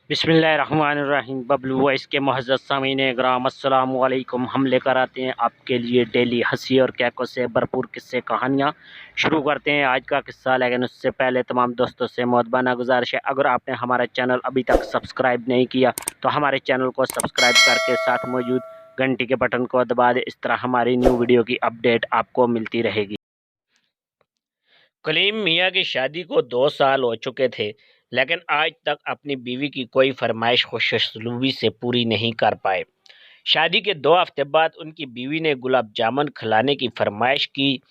बिस्मिल्लाहिर्रहमानिर्रहीम। बबलू वॉइस के मुअज़्ज़ज़ सामीन इकराम, अस्सलाम वालेकुम। हम लेकर आते हैं आपके लिए डेली हंसी और कैकों से भरपूर किस्से कहानियाँ। शुरू करते हैं आज का किस्सा, लेकिन उससे पहले तमाम दोस्तों से मुअद्दबाना गुजारिश है, अगर आपने हमारा चैनल अभी तक सब्सक्राइब नहीं किया तो हमारे चैनल को सब्सक्राइब करके साथ मौजूद घंटी के बटन को दबा दें। इस तरह हमारी न्यू वीडियो की अपडेट आपको मिलती रहेगी। कलीम मियाँ की शादी को 2 साल हो चुके थे, लेकिन आज तक अपनी बीवी की कोई फरमाइश खुशउस्लूबी से पूरी नहीं कर पाए। शादी के 2 हफ्ते बाद उनकी बीवी ने गुलाब जामुन खिलाने की फरमाइश की,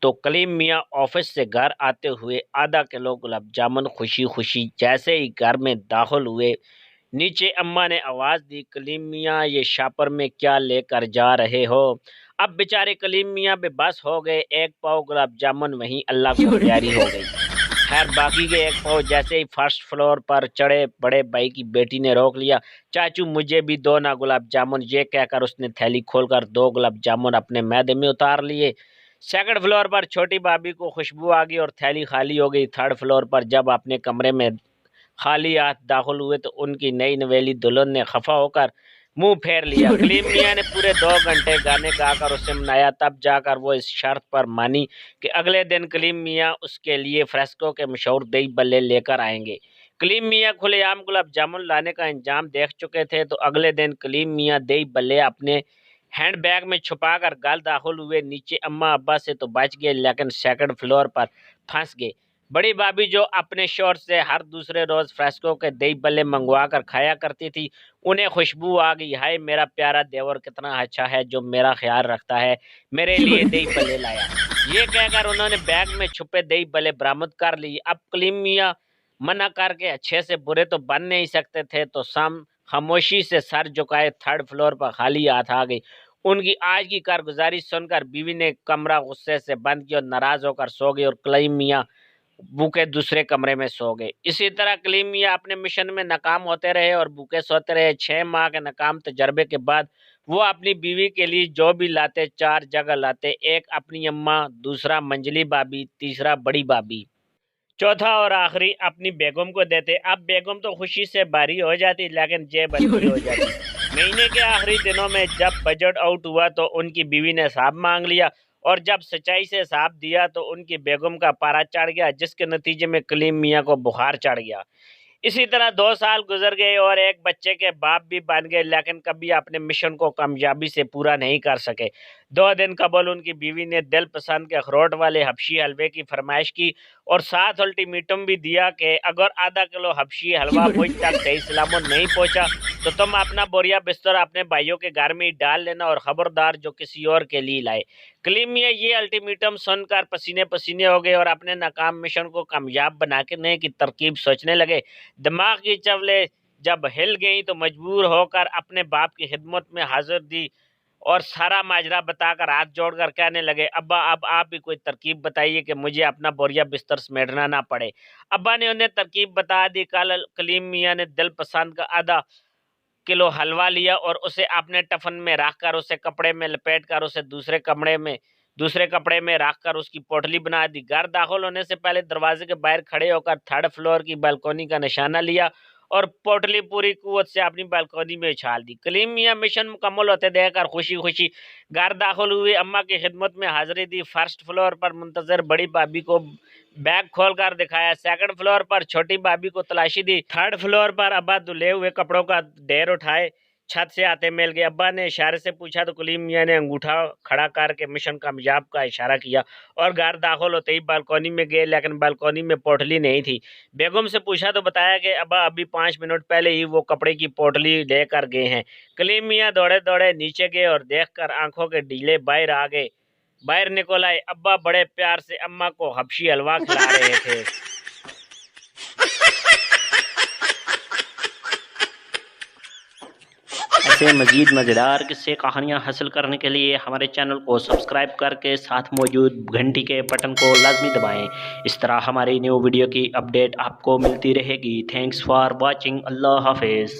तो कलीम मियाँ ऑफिस से घर आते हुए आधा किलो गुलाब जामुन खुशी खुशी जैसे ही घर में दाखिल हुए, नीचे अम्मा ने आवाज़ दी, कलीम मियाँ ये शापर में क्या लेकर जा रहे हो? अब बेचारे कलीम मियाँ बेबस हो गए। एक पाव गुलाब जामुन वहीं अल्लाह को प्यारी हो गई। खैर बाकी के एक पाव जैसे ही फर्स्ट फ्लोर पर चढ़े, बड़े भाई की बेटी ने रोक लिया। चाचू मुझे भी दो ना गुलाब जामुन, ये कहकर उसने थैली खोलकर 2 गुलाब जामुन अपने मैदे में उतार लिए। सेकंड फ्लोर पर छोटी भाभी को खुशबू आ गई और थैली खाली हो गई। थर्ड फ्लोर पर जब अपने कमरे में खाली हाथ दाखिल हुए तो उनकी नई नवेली दुल्हन ने खफा होकर मुंह फेर लिया। कलीम मियाँ ने पूरे 2 घंटे गाने गाकर उसे मनाया, तब जाकर वो इस शर्त पर मानी कि अगले दिन कलीम मियाँ उसके लिए फ्रेस्को के मशहूर दही बल्ले लेकर आएंगे। कलीम मियाँ खुलेआम गुलाब जामुन लाने का इंजाम देख चुके थे, तो अगले दिन कलीम मियाँ दही बल्ले अपने हैंड बैग में छुपाकर घर दाखिल हुए। नीचे अम्मा अब्बा से तो बच गए, लेकिन सेकंड फ्लोर पर फंस गए। बड़ी भाभी जो अपने शोर से हर दूसरे रोज फ्रेस्को के दही बल्ले मंगवा कर खाया करती थी, उन्हें खुशबू आ गई। हाय मेरा प्यारा देवर कितना अच्छा है जो मेरा ख्याल रखता है, मेरे लिए दही बल्ले लाया। ये कहकर उन्होंने बैग में छुपे दही बल्ले बरामद कर लिए। अब कलीम मियाँ मना करके अच्छे से बुरे तो बन नहीं सकते थे, तो शाम खामोशी से सर झुकाए थर्ड फ्लोर पर खाली हाथ आ गई। उनकी आज की कारगुजारी सुनकर बीवी ने कमरा गुस्से से बंद किया और नाराज होकर सो गई, और कलीम मियाँ भूखे दूसरे कमरे में सो गए। इसी तरह कलीम मियाँ अपने मिशन में नाकाम होते रहे और भूखे सोते रहे। 6 माह के नाकाम तजर्बे के बाद वो अपनी बीवी के लिए जो भी लाते 4 जगह लाते, एक अपनी अम्मा, दूसरा मंजली भाभी, तीसरा बड़ी भाभी, चौथा और आखिरी अपनी बेगम को देते। अब बेगम तो खुशी से बारी हो जाती, लेकिन जेब हल्की हो जाती। महीने के आखिरी दिनों में जब बजट आउट हुआ तो उनकी बीवी ने हिसाब मांग लिया, और जब सच्चाई से हिसाब दिया तो उनकी बेगम का पारा चढ़ गया, जिसके नतीजे में कलीम मियाँ को बुखार चढ़ गया। इसी तरह 2 साल गुजर गए और एक बच्चे के बाप भी बन गए, लेकिन कभी अपने मिशन को कामयाबी से पूरा नहीं कर सके। 2 दिन कबल उनकी बीवी ने दिल पसंद के अखरोट वाले हबशी हलवे की फरमाइश की, और साथ अल्टीमेटम भी दिया कि अगर आधा किलो हबशी हलवा मुझ तक सही सलामत नहीं पहुंचा तो तुम अपना बोरिया बिस्तर अपने भाइयों के घर में ही डाल लेना, और खबरदार जो किसी और के लिए लाए। कलीम मियाँ ये अल्टीमेटम सुनकर पसीने पसीने हो गए और अपने नाकाम मिशन को कामयाब बनाने की तरकीब सोचने लगे। दिमाग की चवले जब हिल गई तो मजबूर होकर अपने बाप की खिदमत में हाजिर दी और सारा माजरा बताकर हाथ जोड़कर कहने लगे, अब्बा अब आप भी कोई तरकीब बताइए कि मुझे अपना बोरिया बिस्तर समेटना ना पड़े। अब्बा ने उन्हें तरकीब बता दी। कल कलीम मियाँ ने दिल पसंद का आधा किलो हलवा लिया और उसे अपने टफन में रखकर उसे कपड़े में लपेट कर उसे दूसरे कपड़े में रखकर उसकी पोटली बना दी। घर दाखिल होने से पहले दरवाजे के बाहर खड़े होकर थर्ड फ्लोर की बालकोनी का निशाना लिया और पोटली पूरी कुव्वत से अपनी बालकोनी में उछाल दी। कलीम मियाँ मिशन मुकम्मल होते देखकर खुशी खुशी घर दाखिल हुए, अम्मा की खिदमत में हाजिरी दी। फर्स्ट फ्लोर पर मुंतजर बड़ी भाभी को बैग खोलकर दिखाया। सेकंड फ्लोर पर छोटी भाभी को तलाशी दी। थर्ड फ्लोर पर अब्बा धुले हुए कपड़ों का ढेर उठाए छत से आते मिल गए। अब्बा ने इशारे से पूछा तो कलीम मियाँ ने अंगूठा खड़ा करके मिशन कामयाब का इशारा किया और घर दाखिल होते ही बालकोनी में गए, लेकिन बालकोनी में पोटली नहीं थी। बेगम से पूछा तो बताया कि अब्बा अभी 5 मिनट पहले ही वो कपड़े की पोटली लेकर गए हैं। कलीम मियाँ दौड़े दौड़े नीचे गए और देखकर आंखों के ढीले बाहर निकल आए। अब्बा बड़े प्यार से अम्मा को हबशी हलवा खिला रहे थे। ऐसे मज़ीद मज़ेदार किस्से कहानियाँ हासिल करने के लिए हमारे चैनल को सब्सक्राइब करके साथ मौजूद घंटी के बटन को लाजमी दबाएं। इस तरह हमारी न्यू वीडियो की अपडेट आपको मिलती रहेगी। Thanks for watching. अल्लाह हाफिज़।